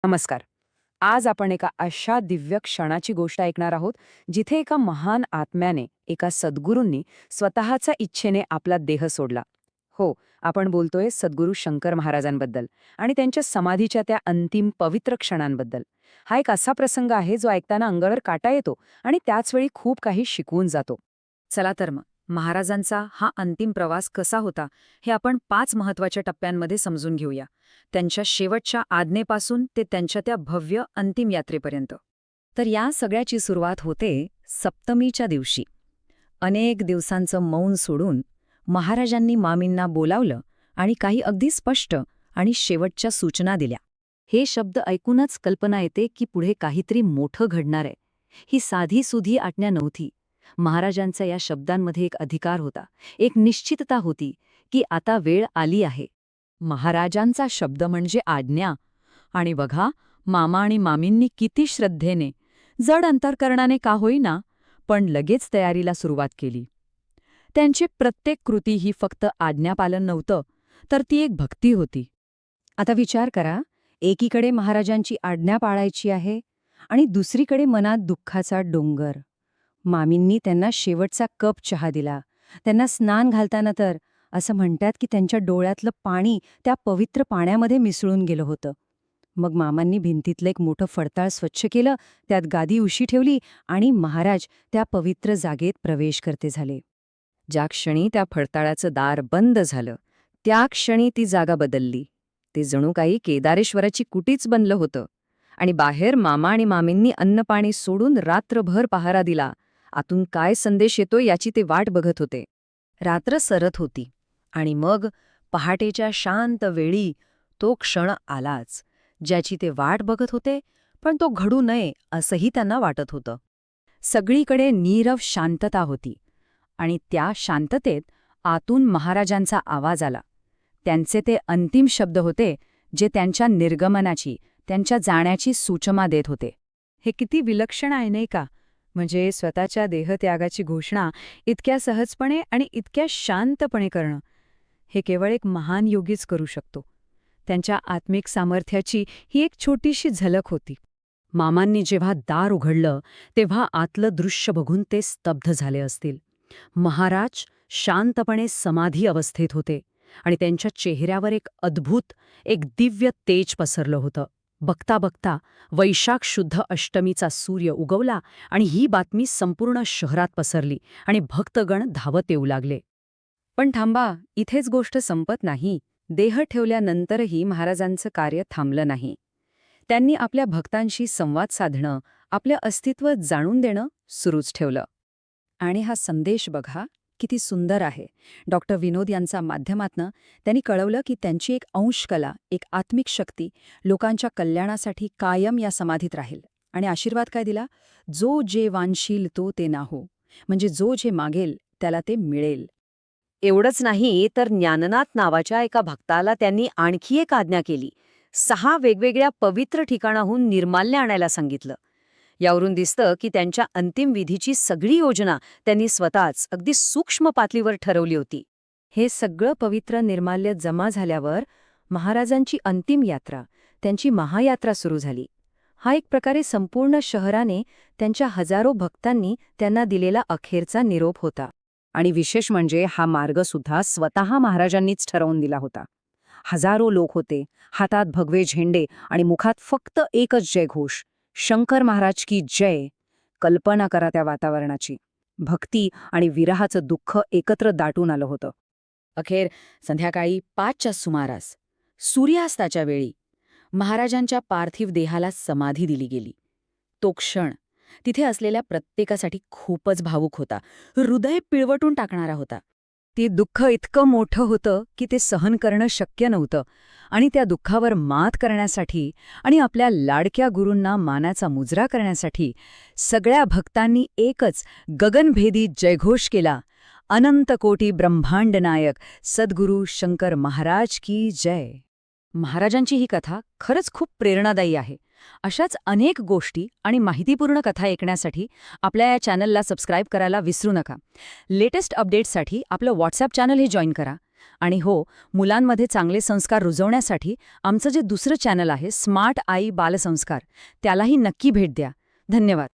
नमस्कार. आज आपण एका अशा दिव्य क्षणाची गोष्ट ऐकणार आहोत, जिथे एका महान आत्म्याने, एका सद्गुरूंनी स्वतःच्या इच्छेने आपला देह सोडला. हो, आपण बोलतोय सद्गुरू शंकर महाराजांबद्दल आणि त्यांच्या समाधीच्या त्या अंतिम पवित्र क्षणांबद्दल. हा एक असा प्रसंग आहे जो ऐकताना अंगावर काटा येतो आणि त्याचवेळी खूप काही शिकवून जातो. चला तर मग, महाराजांचा हा अंतिम प्रवास कसा होता हे आपण 5 महत्वाच्या टप्प्यांमध्ये समजून घेऊया. त्यांच्या शेवटच्या आज्ञेपासून ते त्यांच्या त्या भव्य अंतिम यात्रेपर्यंत. तर या सगळ्याची सुरुवात होते सप्तमीच्या दिवशी. अनेक दिवसांचं मौन सोडून महाराजांनी मामींना बोलावलं आणि काही अगदी स्पष्ट आणि शेवटच्या सूचना दिल्या. हे शब्द ऐकूनच कल्पना येते की पुढे काहीतरी मोठं घडणार आहे. ही साधी-सुधी आज्ञा नव्हती. महाराजांच्या या शब्दांमध्ये एक अधिकार होता, एक निश्चितता होती की आता वेळ आली आहे. महाराजांचा शब्द म्हणजे आज्ञा. आणि बघा, मामा आणि मामींनी किती श्रद्धेने, जड अंतःकरणाने का होईना, पण लगेच तयारीला सुरुवात केली. त्यांची प्रत्येक कृती ही फक्त आज्ञापालन नव्हतं, तर ती एक भक्ती होती. आता विचार करा, एकीकडे महाराजांची आज्ञा पाळायची आहे आणि दुसरीकडे मनात दुःखाचा डोंगर. मामींनी त्यांना शेवटचा कप चहा दिला. त्यांना स्नान घालताना तर असं म्हणतात की त्यांच्या डोळ्यातलं पाणी त्या पवित्र पाण्यामध्ये मिसळून गेलं होतं. मग मामांनी भिंतीतलं एक मोठं फडताळ स्वच्छ केलं, त्यात गादी उशी ठेवली आणि महाराज त्या पवित्र जागेत प्रवेश करते झाले. ज्या क्षणी त्या फडताळाचं दार बंद झालं, त्या क्षणी ती जागा बदलली. ते जणू काही केदारेश्वराची कुटीच बनलं होतं. आणि बाहेर मामा आणि मामींनी अन्नपाणी सोडून रात्रभर पहारा दिला. आतून काय संदेश येतो याची ते वाट बघत होते. रात्र सरत होती आणि मग पहाटेच्या शांत वेळी तो क्षण आलाच, ज्याची ते वाट बघत होते, पण तो घडू नये असंही त्यांना वाटत होतं. सगळीकडे नीरव शांतता होती आणि त्या शांततेत आतून महाराजांचा आवाज आला. त्यांचे ते अंतिम शब्द होते जे त्यांच्या निर्गमनाची, त्यांच्या जाण्याची सूचना देत होते. हे किती विलक्षण आहे नाही का? म्हणजे स्वतःच्या देहत्यागाची घोषणा इतक्या सहजपणे आणि इतक्या शांतपणे करणं, हे केवळ एक महान योगीच करू शकतो. त्यांच्या आत्मिक सामर्थ्याची ही एक छोटीशी झलक होती. मामांनी जेव्हा दार उघडलं तेव्हा आतलं दृश्य बघून ते स्तब्ध झाले असतील. महाराज शांतपणे समाधी अवस्थेत होते आणि त्यांच्या चेहऱ्यावर एक अद्भुत, एक दिव्य तेज पसरलं होतं. बघता बघता वैशाख शुद्ध अष्टमीचा सूर्य उगवला आणि ही बातमी संपूर्ण शहरात पसरली आणि भक्तगण धावत येऊ लागले. पण थांबा, इथेच गोष्ट संपत नाही. देह ठेवल्यानंतरही महाराजांचं कार्य थांबलं नाही. त्यांनी आपल्या भक्तांशी संवाद साधणं, आपलं अस्तित्व जाणून देणं सुरूच ठेवलं. आणि हा संदेश बघा किती सुंदर आहे. डॉक्टर विनोद यांच्या माध्यमातनं त्यांनी कळवलं की त्यांची एक अंशकला, एक आत्मिक शक्ती लोकांच्या कल्याणासाठी कायम या समाधीत राहील. आणि आशीर्वाद काय दिला? जो जे वांशील तो ते नाहो, म्हणजे जो जे मागेल त्याला ते मिळेल. एवढंच नाही तर ज्ञाननाथ नावाच्या एका भक्ताला त्यांनी आणखी एक आज्ञा केली. 6 वेगवेगळ्या पवित्र ठिकाणाहून निर्माल्य आणायला सांगितलं. यावरून दिसतं की त्यांच्या अंतिम विधीची सगळी योजना त्यांनी स्वतःच अगदी सूक्ष्म पातळीवर ठरवली होती. हे सगळं पवित्र निर्माल्य जमा झाल्यावर महाराजांची अंतिम यात्रा, त्यांची महायात्रा सुरू झाली. हा एक प्रकारे संपूर्ण शहराने, त्यांच्या हजारो भक्तांनी त्यांना दिलेला अखेरचा निरोप होता. आणि विशेष म्हणजे हा मार्गसुद्धा स्वतः महाराजांनीच ठरवून दिला होता. हजारो लोक होते, हातात भगवे झेंडे आणि मुखात फक्त एकच जयघोष, शंकर महाराज की जय. कल्पना करा त्या वातावरणाची. भक्ती आणि विरहाचं दुःख एकत्र दाटून आलं होतं. अखेर संध्याकाळी 5च्या सुमारास, सूर्यास्ताच्या वेळी, महाराजांच्या पार्थिव देहाला समाधी दिली गेली. तो क्षण तिथे असलेल्या प्रत्येकासाठी खूपच भावूक होता, हृदय पिळवटून टाकणारा होता. ते दुःख इतकं मोठं होतं की ते सहन करणं शक्य नव्हतं. आणि त्या दुःखावर मात करण्यासाठी आणि आपल्या लाडक्या गुरूंना मानाचा मुजरा करण्यासाठी सगळ्या भक्तांनी एकच गगनभेदी जयघोष केला. अनंत कोटी ब्रह्मांड नायक सद्गुरू शंकर महाराज की जय. महाराजांची ही कथा खरंच खूप प्रेरणादायी आहे. अशाच अनेक गोष्टी आणि माहितीपूर्ण कथा ऐकण्यासाठी आपल्या या चॅनलला सबस्क्राईब करायला विसरू नका. लेटेस्ट अपडेट्ससाठी आपलं व्हॉट्सॲप चॅनल हे जॉईन करा आणि हो, मुलांमध्ये चांगले संस्कार रुजवण्यासाठी आमचं जे दुसरं चॅनल आहे स्मार्ट आई बालसंस्कार, त्यालाही नक्की भेट द्या. धन्यवाद.